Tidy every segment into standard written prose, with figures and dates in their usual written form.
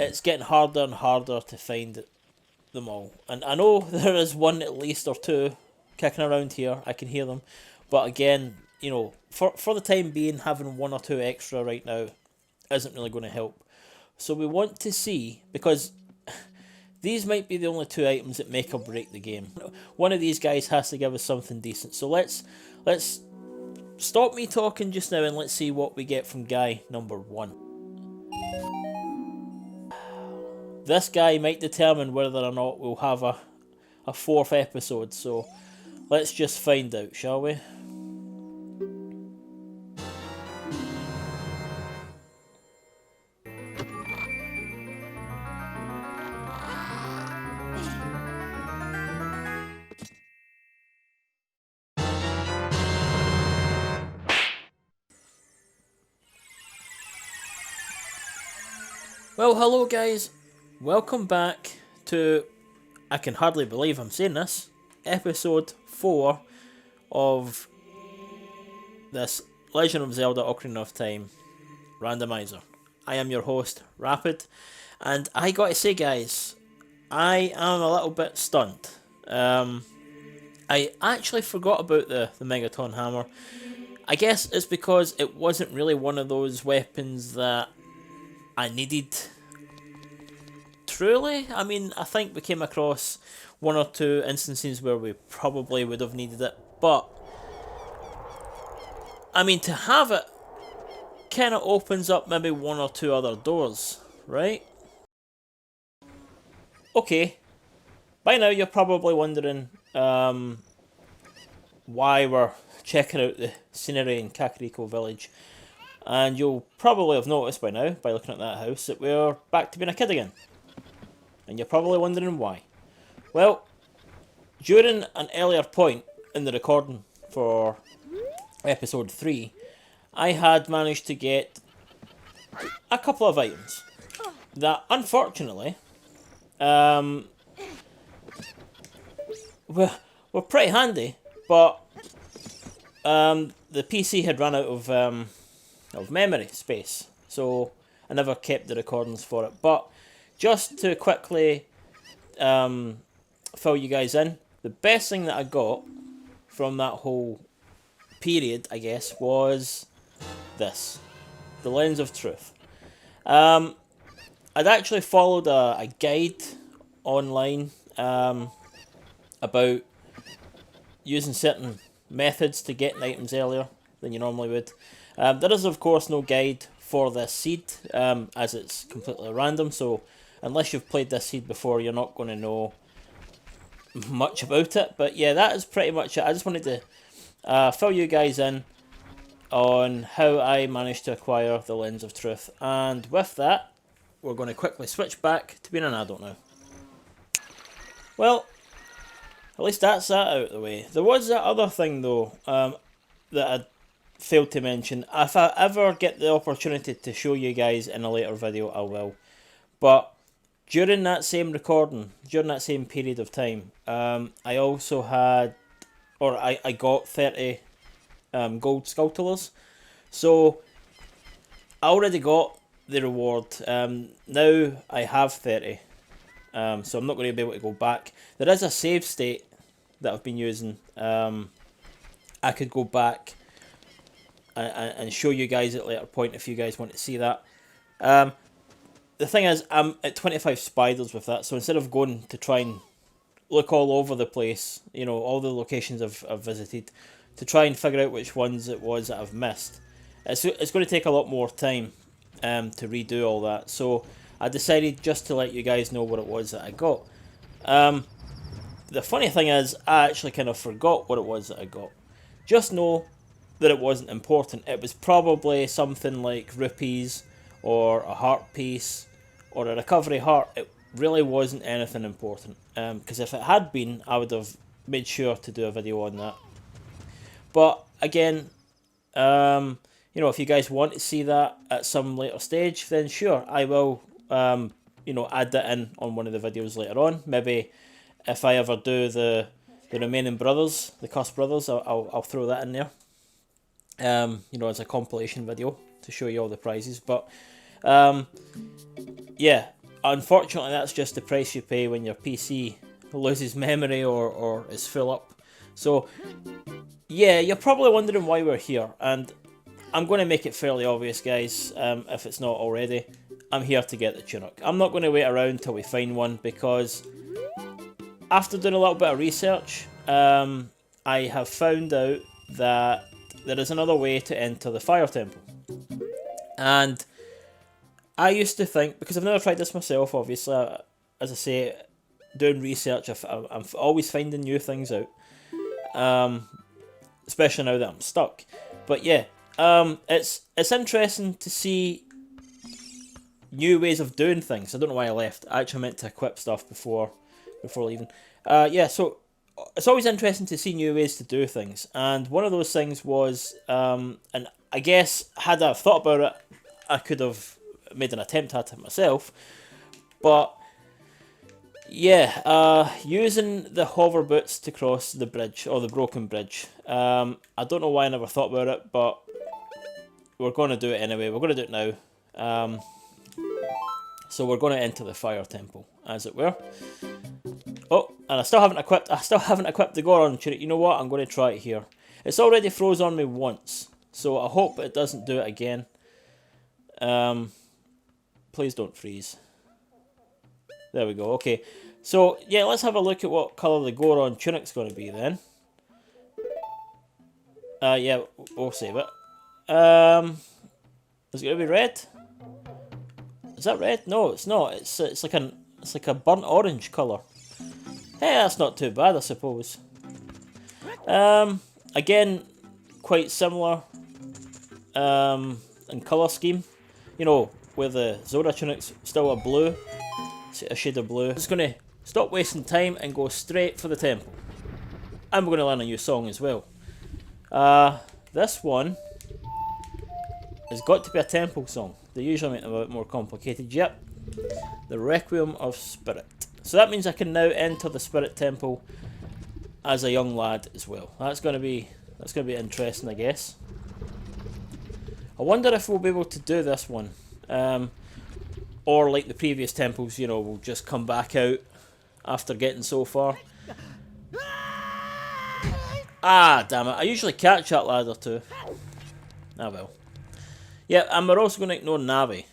it's getting harder and harder to find them all. And I know there is one at least or two kicking around here. I can hear them. But again, you know, for the time being, having one or two extra right now isn't really going to help. So we want to see, because these might be the only two items that make or break the game. One of these guys has to give us something decent. So let's stop me talking just now and let's see what we get from guy number 1. This guy might determine whether or not we'll have a 4th episode, so let's just find out, shall we? Well, hello guys, welcome back to, I can hardly believe I'm saying this, episode 4 of this Legend of Zelda Ocarina of Time Randomizer. I am your host, Rapid, and I gotta say guys, I am a little bit stunned. I actually forgot about the Megaton Hammer. I guess it's because it wasn't really one of those weapons that I needed. Truly, I mean, I think we came across one or two instances where we probably would have needed it, but I mean, to have it kind of opens up maybe one or two other doors, right? Okay, by now you're probably wondering why we're checking out the scenery in Kakariko Village, and you'll probably have noticed by now, by looking at that house, that we're back to being a kid again. And you're probably wondering why. Well, during an earlier point in the recording for episode 3, I had managed to get a couple of items that, unfortunately, were pretty handy, but the PC had run out of memory space, so I never kept the recordings for it. But just to quickly fill you guys in, the best thing that I got from that whole period, I guess, was this, the Lens of Truth. I'd actually followed a guide online about using certain methods to get items earlier than you normally would. There is, of course, no guide for this seed, as it's completely random, so unless you've played this seed before, you're not going to know much about it. But yeah, that is pretty much it. I just wanted to fill you guys in on how I managed to acquire the Lens of Truth. And with that, we're going to quickly switch back to being an adult now. Well, at least that's that out of the way. There was that other thing though, that I failed to mention. If I ever get the opportunity to show you guys in a later video, I will. But during that same recording, during that same period of time, I also had, or I got 30 gold Skulltulas. So I already got the reward. Now I have 30. So I'm not going to be able to go back. There is a save state that I've been using. I could go back and show you guys at a later point if you guys want to see that. The thing is, I'm at 25 spiders with that, so instead of going to try and look all over the place, you know, all the locations I've visited, to try and figure out which ones it was that I've missed, it's going to take a lot more time to redo all that. So I decided just to let you guys know what it was that I got. The funny thing is, I actually kind of forgot what it was that I got. Just know that it wasn't important. It was probably something like rupees, or a heart piece, or a recovery heart. It really wasn't anything important. Because if it had been, I would have made sure to do a video on that. But again, you know, if you guys want to see that at some later stage, then sure, I will, you know, add that in on one of the videos later on. Maybe if I ever do the remaining brothers, the Cuss brothers, I'll throw that in there. You know, as a compilation video to show you all the prizes. But yeah, unfortunately, that's just the price you pay when your PC loses memory or is full up. So, yeah, you're probably wondering why we're here, and I'm going to make it fairly obvious, guys, if it's not already. I'm here to get the Chinook. I'm not going to wait around till we find one, because after doing a little bit of research, I have found out that there is another way to enter the Fire Temple. And I used to think, because I've never tried this myself, obviously, as I say, doing research, I'm always finding new things out, especially now that I'm stuck. But yeah, it's interesting to see new ways of doing things. I don't know why I left. I actually meant to equip stuff before leaving. Yeah, so it's always interesting to see new ways to do things, and one of those things was, and I guess had I thought about it, I could have made an attempt at it myself, but yeah, using the hover boots to cross the bridge, or the broken bridge. I don't know why I never thought about it, but we're going to do it anyway. We're going to do it now. So we're going to enter the Fire Temple, as it were. Oh, and I still haven't equipped the Goron Chariot. You know what? I'm going to try it here. It's already froze on me once, so I hope it doesn't do it again. Please don't freeze. There we go. Okay, so yeah, let's have a look at what colour the Goron tunic's going to be then. Yeah, we'll save it. Is it going to be red? Is that red? No, it's not. It's like a burnt orange colour. Hey, that's not too bad, I suppose. Again, quite similar in colour scheme. You know, where the Zelda tunic's still a blue, a shade of blue. I'm just going to stop wasting time and go straight for the temple. And we're going to learn a new song as well. This one has got to be a temple song. They usually make them a bit more complicated. Yep, the Requiem of Spirit. So that means I can now enter the Spirit Temple as a young lad as well. That's going to be interesting, I guess. I wonder if we'll be able to do this one, or like the previous temples, you know, we'll just come back out after getting so far. Ah, damn it! I usually catch that ladder too. Ah well. Yeah, and we're also going to ignore Navi,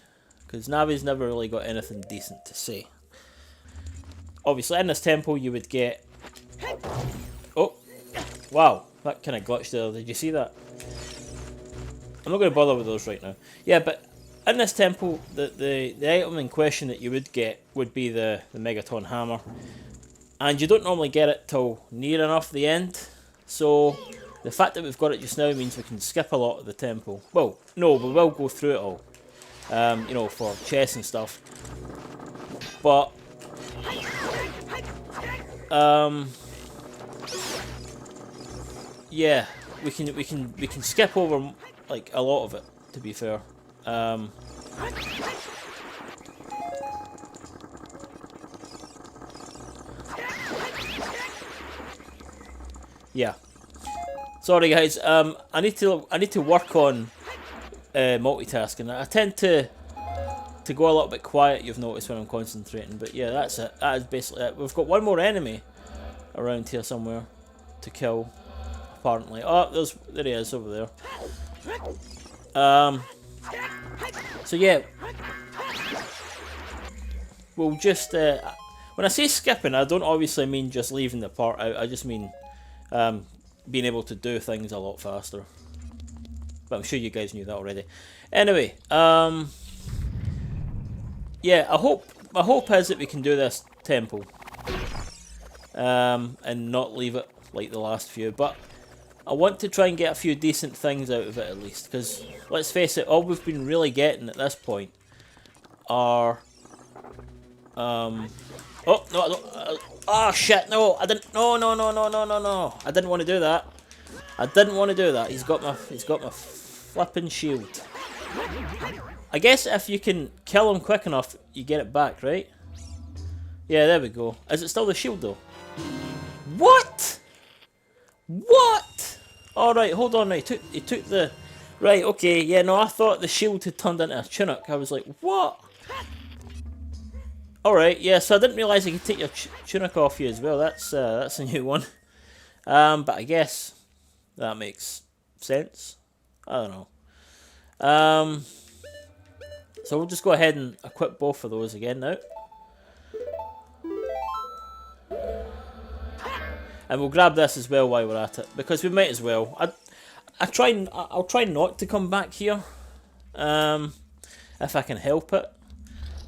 because Navi's never really got anything decent to say. Obviously, in this temple, you would get... Oh, wow, that kind of glitched there. Did you see that? I'm not going to bother with those right now. Yeah, but in this temple, the item in question that you would get would be the Megaton Hammer. And you don't normally get it till near enough the end. So, the fact that we've got it just now means we can skip a lot of the temple. Well, no, we will go through it all. You know, for chests and stuff. But... yeah, we can skip over like a lot of it, to be fair. Yeah. Sorry guys, I need to work on multitasking. I tend to go a little bit quiet, you've noticed, when I'm concentrating, but yeah, that's it. That is basically it. We've got one more enemy around here somewhere to kill, apparently. Oh, there he is over there. So yeah, we'll just, when I say skipping, I don't obviously mean just leaving the part out, I just mean being able to do things a lot faster. But I'm sure you guys knew that already. Anyway, yeah, my hope is that we can do this temple and not leave it like the last few, but I want to try and get a few decent things out of it at least, because let's face it, all we've been really getting at this point are oh no, oh shit, no, I didn't, no, I didn't want to do that. He's got my flipping shield. I guess if you can kill him quick enough, you get it back, right? Yeah, there we go. Is it still the shield though? What? What? Alright, hold on, he took the... Right, okay, yeah, no, I thought the shield had turned into a tunic. I was like, what? Alright, yeah, so I didn't realise you could take your tunic off you as well. That's a new one. But I guess that makes sense. I don't know. So we'll just go ahead and equip both of those again now. And we'll grab this as well while we're at it, because we might as well. I'll try not to come back here, if I can help it.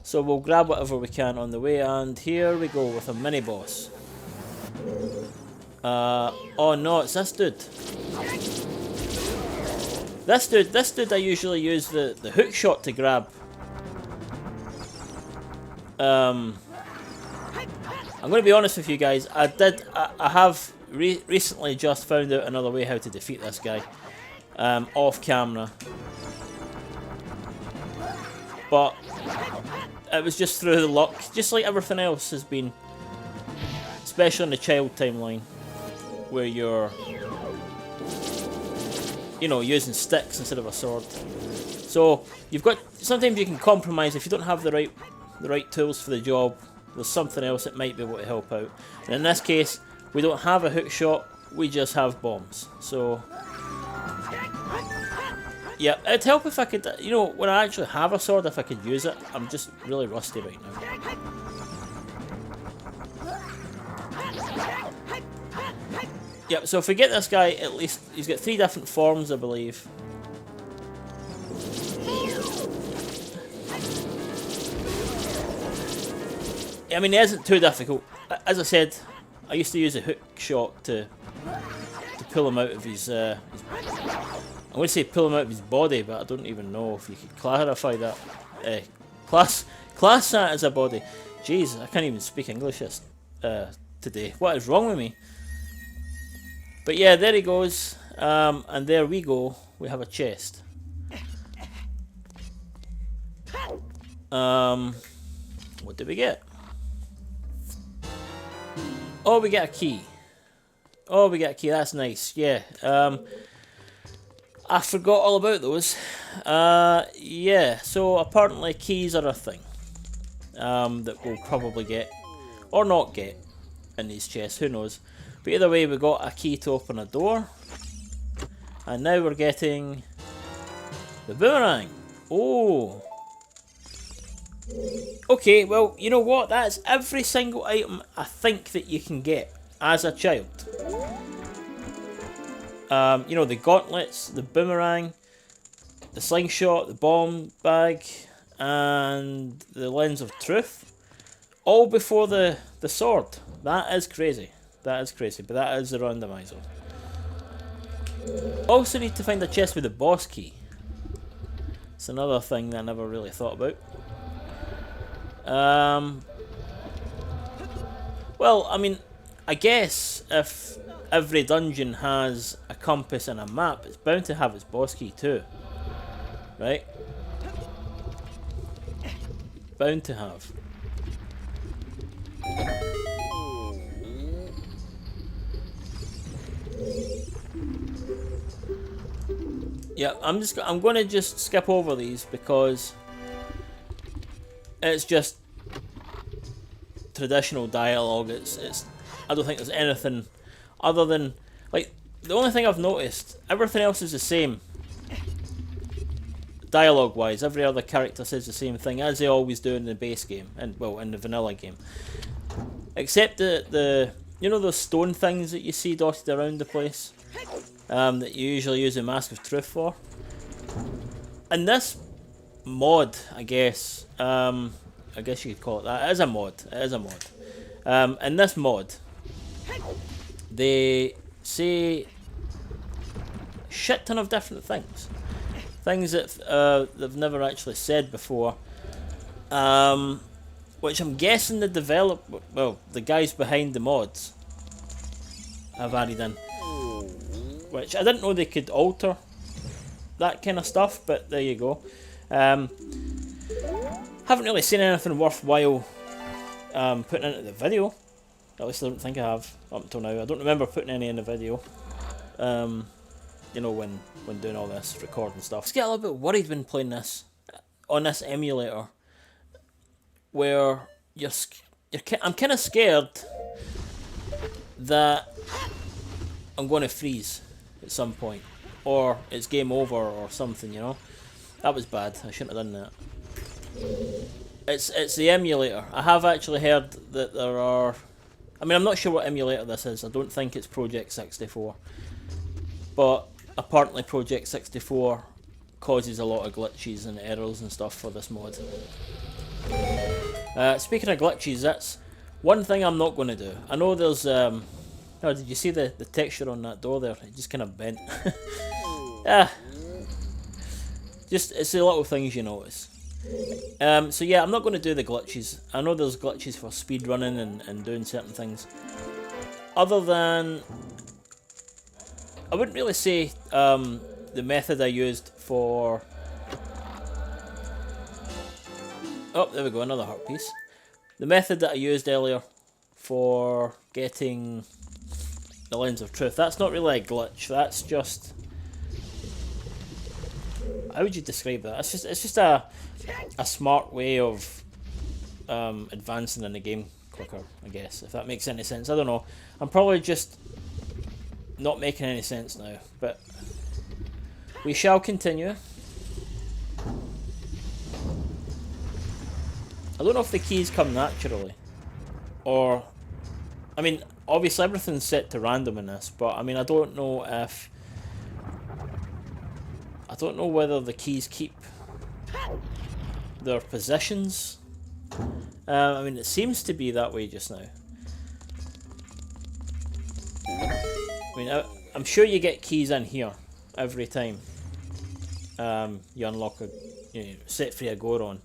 So we'll grab whatever we can on the way, and here we go with a mini boss. Oh no, it's this dude. This dude I usually use the hook shot to grab. I'm going to be honest with you guys. I have recently just found out another way how to defeat this guy, off camera. But it was just through the luck, just like everything else has been, especially in the child timeline, where you're, you know, using sticks instead of a sword. So sometimes you can compromise if you don't have the right tools for the job. There's something else that might be able to help out. And in this case, we don't have a hook shot, we just have bombs. So yeah, it'd help if I could, you know, when I actually have a sword, if I could use it. I'm just really rusty right now. Yep, so if we get this guy, at least, he's got 3 different forms, I believe. I mean, it isn't too difficult. As I said, I used to use a hook shot to pull him out of his I want to say pull him out of his body, but I don't even know if you could clarify that. Class that as a body. Jeez, I can't even speak English today. What is wrong with me? But yeah, there he goes. And there we go. We have a chest. What did we get? Oh, we get a key. Oh, we get a key. That's nice. Yeah. I forgot all about those. Yeah, so apparently keys are a thing that we'll probably get, or not get, in these chests, who knows. But either way, we got a key to open a door. And now we're getting the boomerang. Oh. Okay, well, you know what? That's every single item I think that you can get as a child. You know, the gauntlets, the boomerang, the slingshot, the bomb bag, and the lens of truth. All before the sword. That is crazy. That is crazy, but that is the randomizer. Also need to find a chest with the boss key. It's another thing that I never really thought about. Well, I mean, I guess if every dungeon has a compass and a map, it's bound to have its boss key too. Right? Bound to have. Yeah, I'm gonna just skip over these because it's just traditional dialogue. It's I don't think there's anything other than, like, the only thing I've noticed, everything else is the same. Dialogue wise, every other character says the same thing as they always do in the base game, and well, in the vanilla game. Except the you know those stone things that you see dotted around the place? That you usually use a Mask of Truth for. And this mod, I guess you could call it that. It is a mod. It is a mod. In this mod, they say a shit ton of different things. Things that they've never actually said before. Which I'm guessing the guys behind the mods have added in. Which I didn't know they could alter that kind of stuff, but there you go. Haven't really seen anything worthwhile putting into the video. At least I don't think I have up until now. I don't remember putting any in the video. You know, when doing all this recording stuff. I just get a little bit worried when playing this on this emulator, where I'm kind of scared that I'm going to freeze at some point, or it's game over or something. You know, that was bad. I shouldn't have done that. It's the emulator. I have actually heard that there are. I mean, I'm not sure what emulator this is. I don't think it's Project 64, but apparently Project 64 causes a lot of glitches and errors and stuff for this mod. Speaking of glitches, that's one thing I'm not going to do. I know there's oh, did you see the texture on that door there? It just kind of bent. Yeah, just it's the little things you notice. So yeah, I'm not going to do the glitches. I know there's glitches for speed running and doing certain things. Other than, I wouldn't really say the method I used for... Oh, there we go, another heart piece. The method that I used earlier for getting the Lens of Truth, that's not really a glitch, that's just... How would you describe that? It's just a smart way of advancing in the game quicker, I guess, if that makes any sense. I don't know. I'm probably just not making any sense now, but we shall continue. I don't know if the keys come naturally, or... I mean, obviously everything's set to random in this, but I mean, I don't know if... I don't know whether the keys keep their positions. I mean, it seems to be that way just now. I mean, I'm sure you get keys in here every time you unlock a, set free a Goron.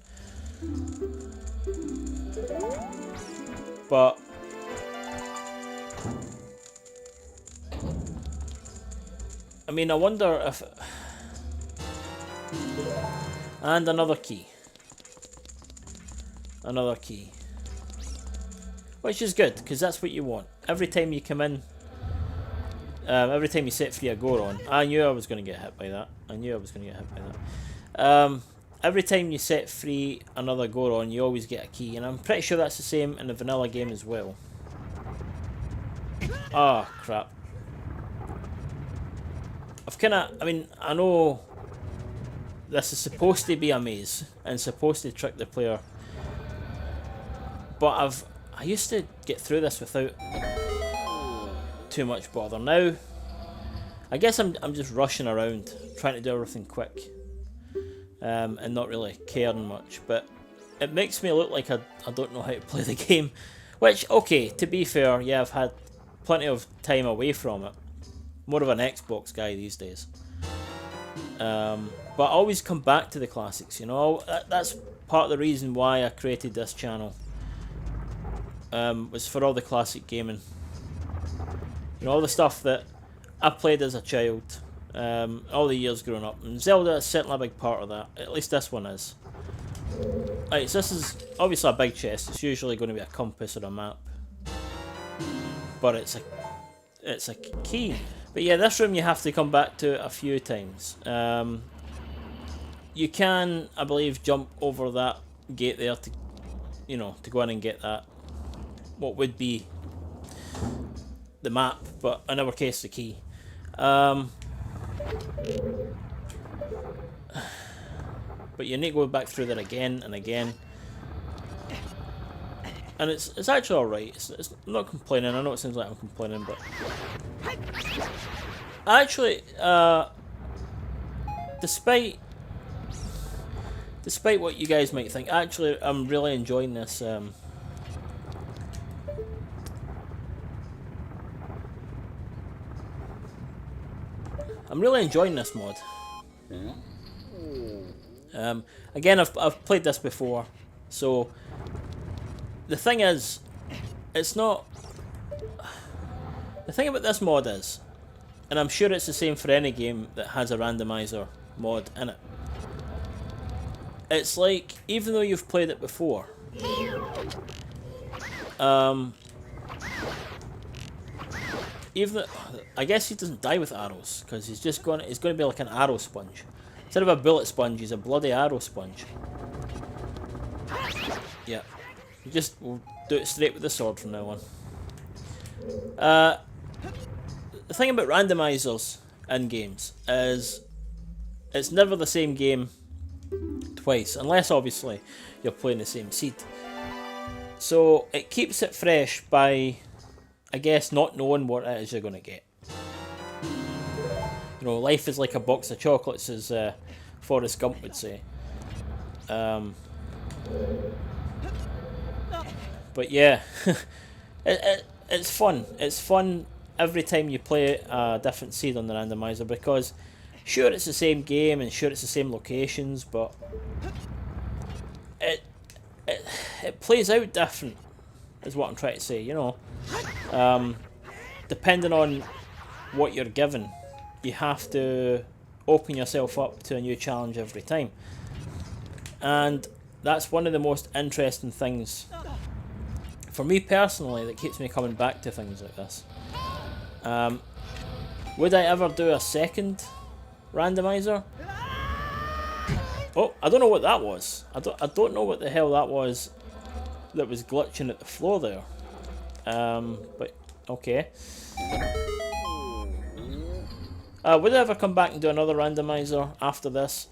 But I mean, I wonder if... And another key. Another key. Which is good, because that's what you want. Every time you come in, every time you set free a Goron, I knew I was going to get hit by that. I knew I was going to get hit by that. Every time you set free another Goron, you always get a key, and I'm pretty sure that's the same in the vanilla game as well. Ah, oh, crap. I've kind of, I mean, I know this is supposed to be a maze and supposed to trick the player, but I used to get through this without too much bother. Now, I guess I'm just rushing around, trying to do everything quick, and not really caring much, but it makes me look like I don't know how to play the game, which, okay, to be fair, yeah, I've had plenty of time away from it. More of an Xbox guy these days. But I always come back to the classics, you know. That's part of the reason why I created this channel. Was for all the classic gaming. You know, all the stuff that I played as a child. All the years growing up. And Zelda is certainly a big part of that. At least this one is. Right, so this is obviously a big chest. It's usually going to be a compass or a map. But it's a key. But yeah, this room you have to come back to a few times. You can, I believe, jump over that gate there to, to go in and get that. What would be the map, but in our case, the key. But you need to go back through there again and again. And it's actually alright. I'm not complaining. I know it seems like I'm complaining, but actually, despite what you guys might think, actually, I'm really enjoying this. I'm really enjoying this mod. Again, I've played this before, so. The thing is, it's not... The thing about this mod is, and I'm sure it's the same for any game that has a randomizer mod in it, it's like, even though you've played it before, I guess he doesn't die with arrows, because he's going to be like an arrow sponge. Instead of a bullet sponge, he's a bloody arrow sponge. Yeah. We'll do it straight with the sword from now on. The thing about randomizers in games is it's never the same game twice, unless obviously you're playing the same seed. So it keeps it fresh by, I guess, not knowing what it is you're going to get. You know, life is like a box of chocolates, as Forrest Gump would say. But yeah, it's fun. It's fun every time you play a different seed on the randomizer, because sure it's the same game and sure it's the same locations, but it plays out different, is what I'm trying to say, you know. Depending on what you're given, you have to open yourself up to a new challenge every time. And that's one of the most interesting things for me personally that keeps me coming back to things like this. Would I ever do a second randomizer? Oh, I don't know what that was. I don't know what the hell that was glitching at the floor there. But okay. Would I ever come back and do another randomizer after this?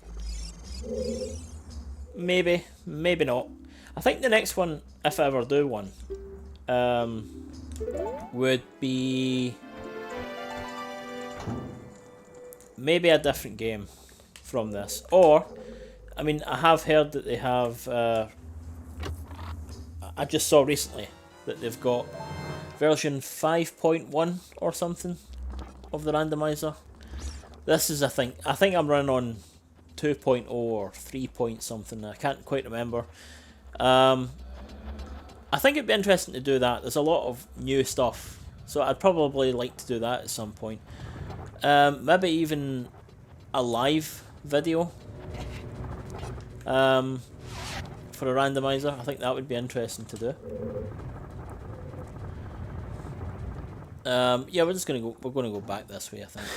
Maybe, maybe not. I think the next one, if I ever do one, would be maybe a different game from this. Or, I mean, I have heard that they have, I just saw recently that they've got version 5.1 or something of the randomizer. This is, I think I'm running on 2.0 or 3 point something, I can't quite remember. I think it'd be interesting to do that. There's a lot of new stuff, so I'd probably like to do that at some point. Maybe even a live video for a randomizer. I think that would be interesting to do. Yeah, we're gonna go back this way, I think.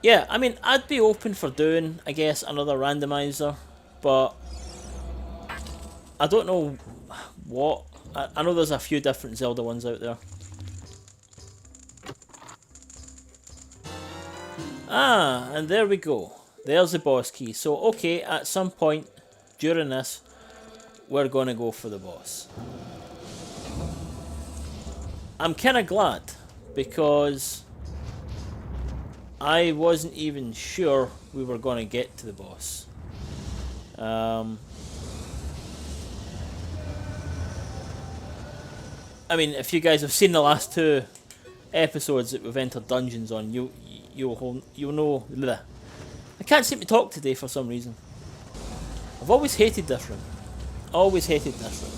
Yeah, I mean, I'd be open for doing, I guess, another randomizer, but I don't know what. I know there's a few different Zelda ones out there. Ah, and there we go. There's the boss key. So, okay, at some point during this, we're going to go for the boss. I'm kind of glad, because I wasn't even sure we were going to get to the boss. I mean, if you guys have seen the last two episodes that we've entered dungeons on, you'll know. Bleh. I can't seem to talk today for some reason. I've always hated this room. Always hated this room.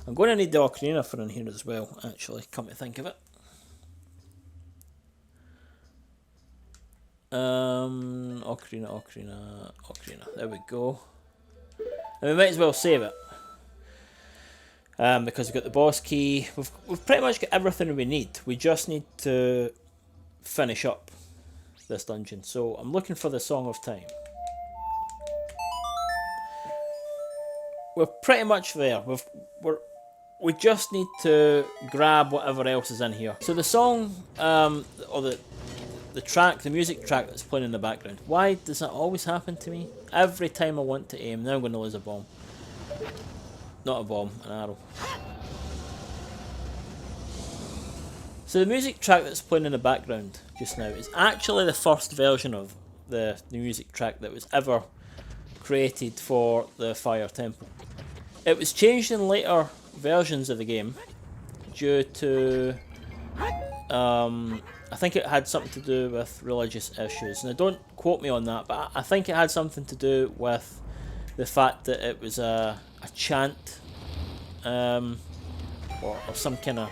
I'm going to need the Ocarina for in here as well, actually, come to think of it. Ocarina. There we go. And we might as well save it. Because we've got the boss key. We've pretty much got everything we need. We just need to finish up this dungeon. So I'm looking for the Song of Time. We're pretty much there. We just need to grab whatever else is in here. So the song, or the track, the music track that's playing in the background. Why does that always happen to me? Every time I want to aim, now I'm going to lose a bomb. Not a bomb, an arrow. So the music track that's playing in the background just now is actually the first version of the music track that was ever created for the Fire Temple. It was changed in later versions of the game due to I think it had something to do with religious issues. Now don't quote me on that, but I think it had something to do with the fact that it was a chant or some kind of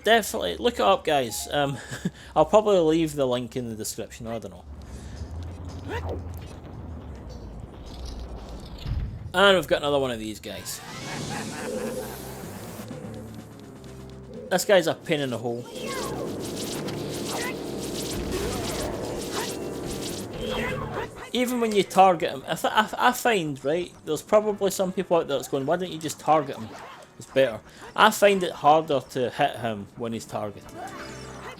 definitely look it up, guys. I'll probably leave the link in the description, I don't know. And we've got another one of these guys. This guy's a pain in the hole. even when you target him, I find, right, there's probably some people out there that's going, why don't you just target him? It's better. I find it harder to hit him when he's targeted.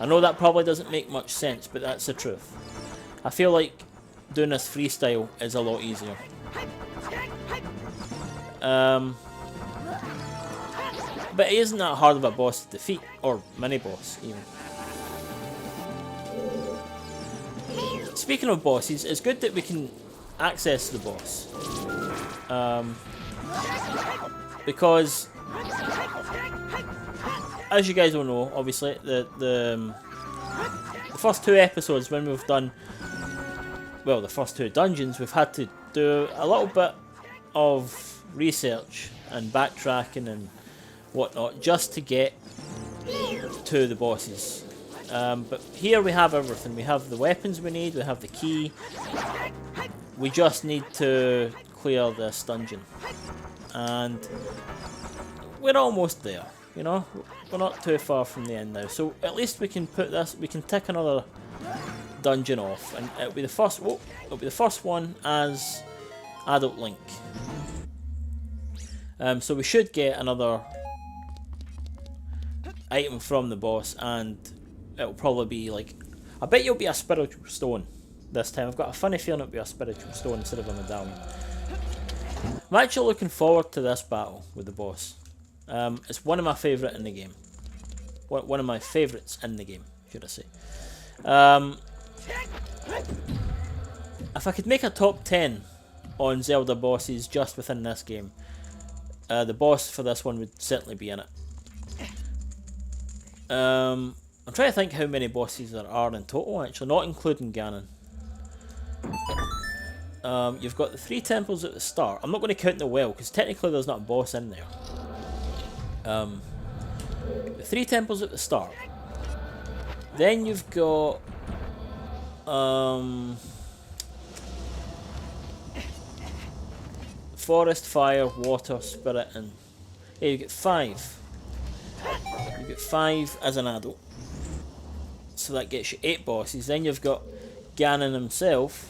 I know that probably doesn't make much sense, but that's the truth. I feel like doing this freestyle is a lot easier. But it isn't that hard of a boss to defeat, or mini-boss even. Speaking of bosses, it's good that we can access the boss. Because, as you guys all know, obviously, the first 2 episodes when we've done, well, the first 2 dungeons, we've had to do a little bit of research and backtracking and whatnot just to get to the bosses. But here we have everything. We have the weapons we need, we have the key. We just need to clear this dungeon. And we're almost there, you know? We're not too far from the end now. So at least we can put this, we can tick another dungeon off. And it'll be the first, it'll be the first one as Adult Link. So we should get another item from the boss, and it'll probably be like, I bet you'll be a spiritual stone this time. I've got a funny feeling it'll be a spiritual stone instead of a medallion. I'm actually looking forward to this battle with the boss. It's one of my favourite in the game. One of my favourites in the game, should I say. If I could make a top 10 on Zelda bosses just within this game, the boss for this one would certainly be in it. I'm trying to think how many bosses there are in total, actually, not including Ganon. You've got the 3 temples at the start. I'm not going to count the well, because technically there's not a boss in there. The 3 temples at the start. Then you've got... forest, fire, water, spirit, and... yeah, you get 5. You get 5 as an adult. So that gets you 8 bosses. Then you've got Ganon himself,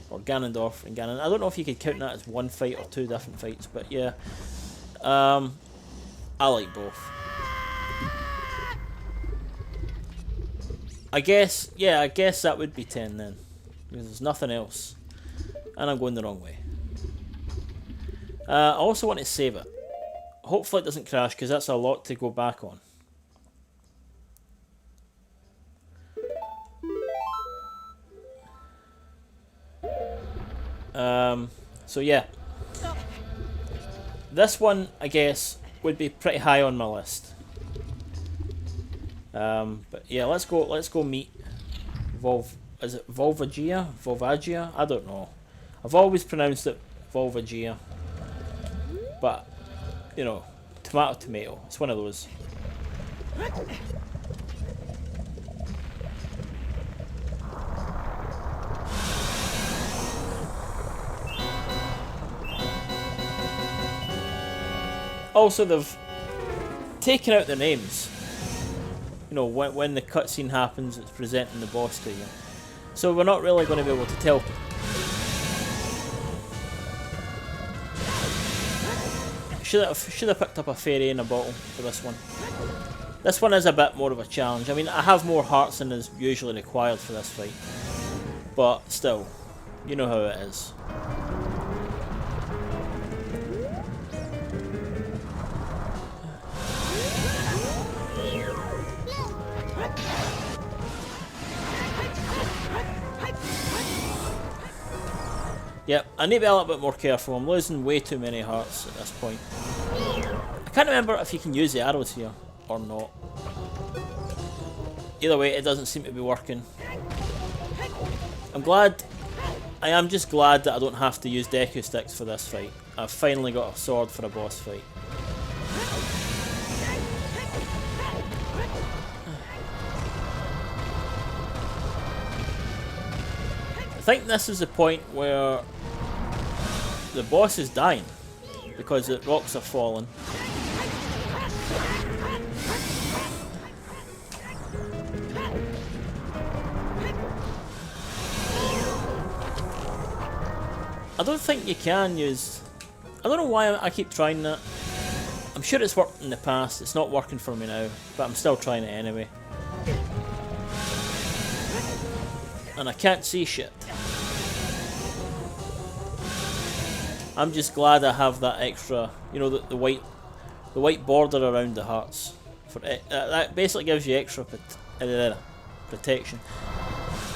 or Ganondorf and Ganon. I don't know if you could count that as one fight or 2 different fights, but yeah. I like both. I guess that would be 10 then. Because there's nothing else. And I'm going the wrong way. I also want to save it. Hopefully it doesn't crash, because that's a lot to go back on. So yeah, this one I guess would be pretty high on my list. But yeah, let's go meet is it Volvagia? Volvagia? I don't know. I've always pronounced it Volvagia, but you know, tomato tomato. It's one of those. Also, they've taken out the names. You know, when the cutscene happens, it's presenting the boss to you. So we're not really going to be able to tell. Should have picked up a fairy in a bottle for this one. This one is a bit more of a challenge. I mean, I have more hearts than is usually required for this fight. But still, you know how it is. Yep, I need to be a little bit more careful. I'm losing way too many hearts at this point. I can't remember if you can use the arrows here or not. Either way, it doesn't seem to be working. I am just glad that I don't have to use Deku Sticks for this fight. I've finally got a sword for a boss fight. I think this is the point where the boss is dying because the rocks are falling. I don't think you can use... I don't know why I keep trying that. I'm sure it's worked in the past. It's not working for me now, but I'm still trying it anyway. And I can't see shit. I'm just glad I have that extra, you know, the white border around the hearts. For it, that basically gives you extra protection.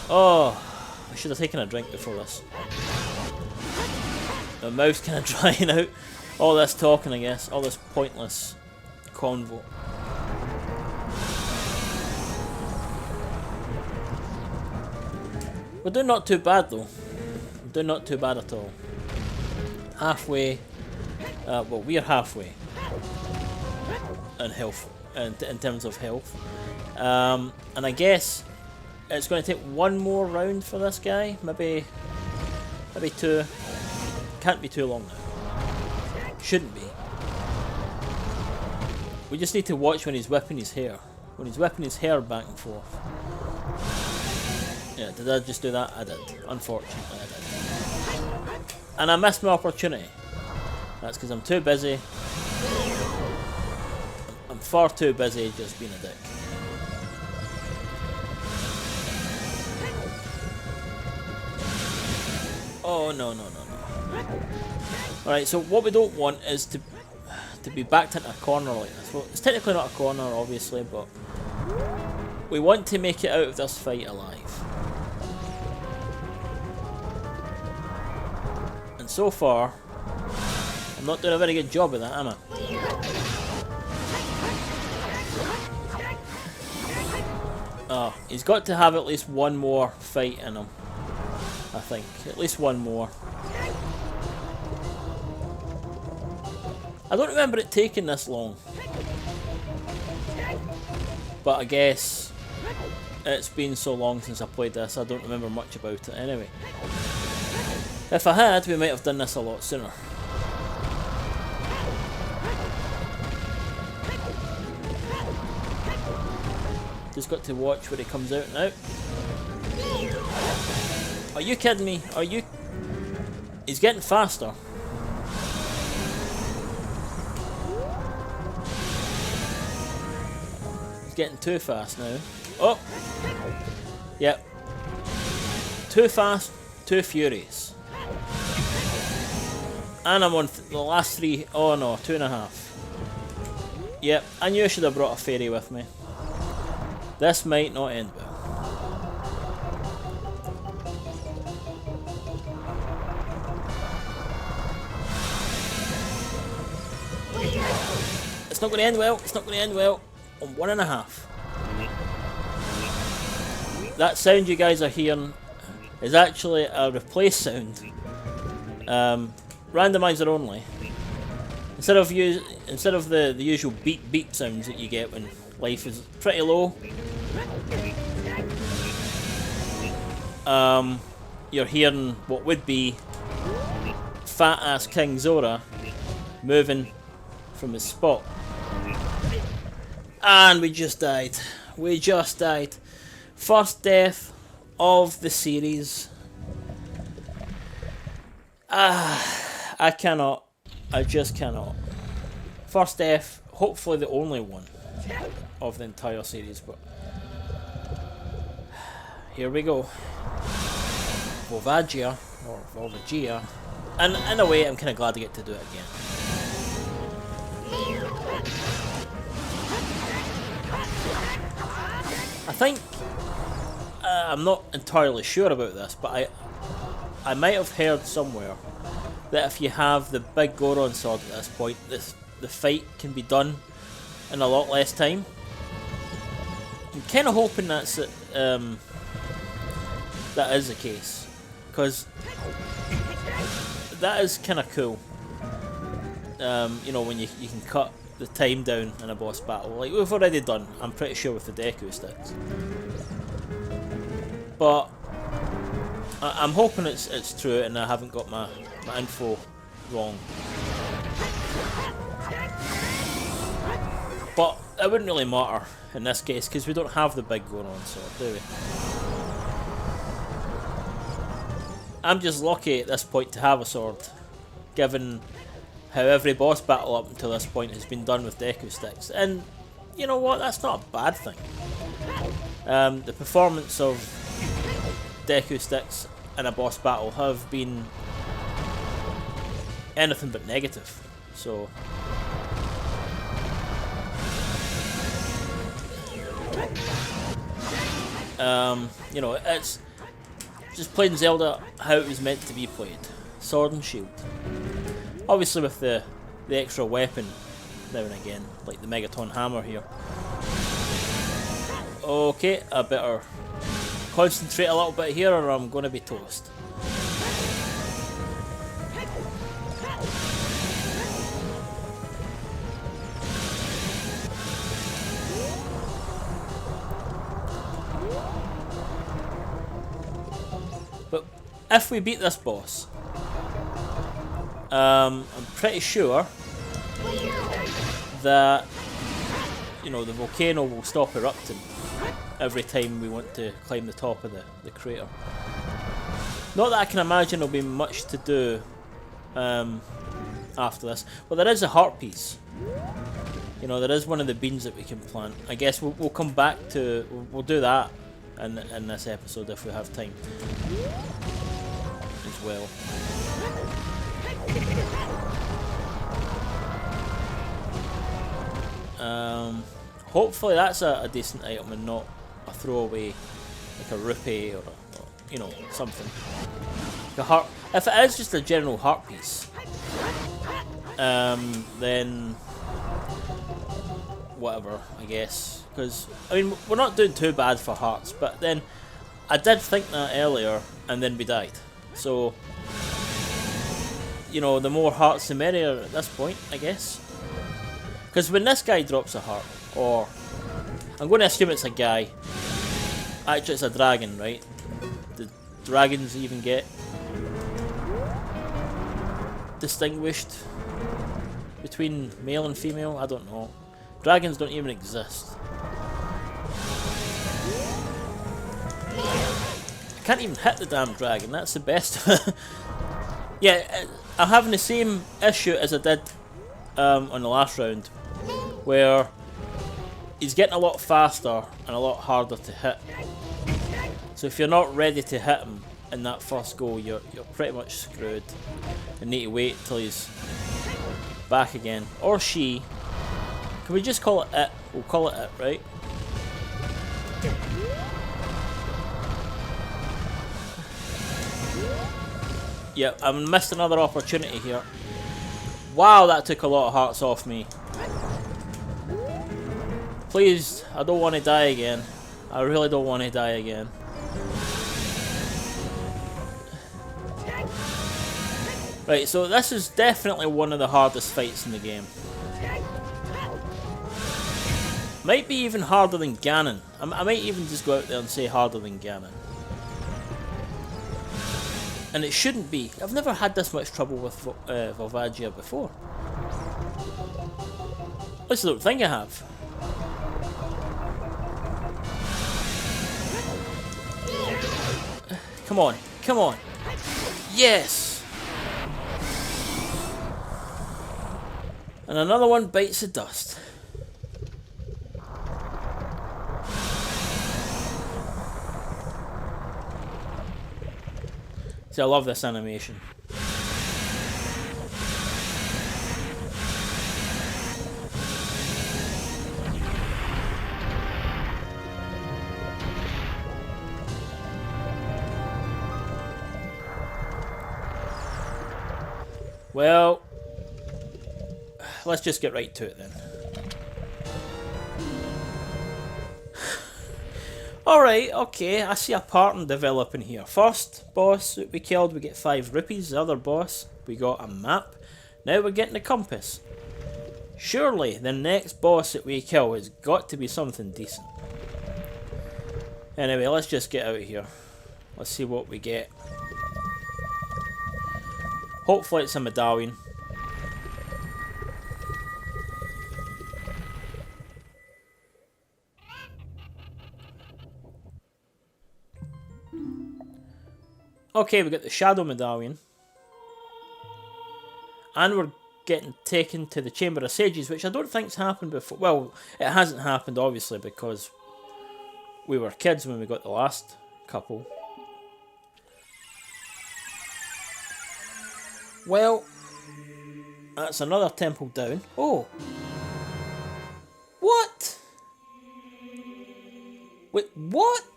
Oh, I should have taken a drink before this. My mouth's kind of drying out. All this talking, I guess. All this pointless convo. We're doing not too bad though. We're doing not too bad at all. Halfway. Well, we're halfway. In health. In terms of health. And I guess it's going to take one more round for this guy. Maybe two. Can't be too long now. Shouldn't be. We just need to watch when he's whipping his hair. When he's whipping his hair back and forth. Yeah, did I just do that? I did. Unfortunately, I did. And I missed my opportunity. That's because I'm too busy. I'm far too busy just being a dick. Oh, no, no, no, no. Alright, so what we don't want is to be backed into a corner like this. Well, it's technically not a corner, obviously, but we want to make it out of this fight alive. And so far, I'm not doing a very good job of that, am I? Oh, he's got to have at least one more fight in him. I think. At least one more. I don't remember it taking this long. But I guess it's been so long since I played this, I don't remember much about it anyway. If I had, we might have done this a lot sooner. Just got to watch where he comes out now. Are you kidding me? Are you... He's getting faster. He's getting too fast now. Oh! Yep. Too fast, too furious. And I'm on the last three. Oh no, 2.5. Yep, I knew I should have brought a fairy with me. This might not end well. It's not going to end well. It's not going to end well. On 1.5. That sound you guys are hearing is actually a replace sound. Randomizer only. Instead of the usual beep beep sounds that you get when life is pretty low. You're hearing what would be fat ass King Zora moving from his spot. And we just died. We just died. First death of the series. I cannot. I just cannot. First death, hopefully the only one of the entire series, but here we go. Volvagia, or Volvagia. And in a way, I'm kind of glad to get to do it again. I think, I'm not entirely sure about this, but I might have heard somewhere that if you have the big Goron sword at this point, the fight can be done in a lot less time. I'm kind of hoping that is the case, because that is kind of cool. You know, when you can cut the time down in a boss battle, like we've already done, I'm pretty sure, with the Deku sticks. But I'm hoping it's true and I haven't got my info wrong. But it wouldn't really matter in this case because we don't have the big Goron sword, do we? I'm just lucky at this point to have a sword, given how every boss battle up until this point has been done with Deku sticks. And you know what? That's not a bad thing. The performance of Deku sticks in a boss battle have been anything but negative. So you know, it's just playing Zelda how it was meant to be played. Sword and shield. Obviously with the extra weapon now and again, like the Megaton hammer here. Okay, I better concentrate a little bit here or I'm going to be toast. But if we beat this boss, I'm pretty sure that, you know, the volcano will stop erupting every time we want to climb the top of the crater. Not that I can imagine there'll be much to do after this. Well, there is a heart piece. You know, there is one of the beans that we can plant. I guess we'll come back to... We'll do that in this episode if we have time as well. Hopefully that's a decent item and not a throwaway, like a rupee or you know, something. Like a heart. If it is just a general heart piece, then whatever, I guess. Because I mean, we're not doing too bad for hearts, but then I did think that earlier, and then we died. So you know, the more hearts the merrier at this point, I guess. Because when this guy drops a heart, or I'm going to assume it's a guy. Actually, it's a dragon, right? Do dragons even get distinguished between male and female? I don't know. Dragons don't even exist. I can't even hit the damn dragon. That's the best. Yeah, I'm having the same issue as I did on the last round, where he's getting a lot faster and a lot harder to hit. So if you're not ready to hit him in that first go, you're pretty much screwed and need to wait till he's back again. Or she. Can we just call it it? We'll call it it, right? Yep, I missed another opportunity here. Wow, that took a lot of hearts off me. Please, I don't want to die again. I really don't want to die again. Right, so this is definitely one of the hardest fights in the game. Might be even harder than Ganon. I might even just go out there and say harder than Ganon. And it shouldn't be. I've never had this much trouble with Volvagia before. At least I don't think I have. Come on, come on. Yes! And another one bites the dust. See, I love this animation. Well, let's just get right to it then. Alright, okay, I see a pattern developing here. First boss that we killed, we get 5 rupees. The other boss, we got a map. Now we're getting a compass. Surely the next boss that we kill has got to be something decent. Anyway, let's just get out of here. Let's see what we get. Hopefully it's a medallion. Okay, we got the Shadow Medallion. And we're getting taken to the Chamber of Sages, which I don't think's happened before. Well, it hasn't happened, obviously, because we were kids when we got the last couple. Well, that's another temple down. Oh! What? Wait, what?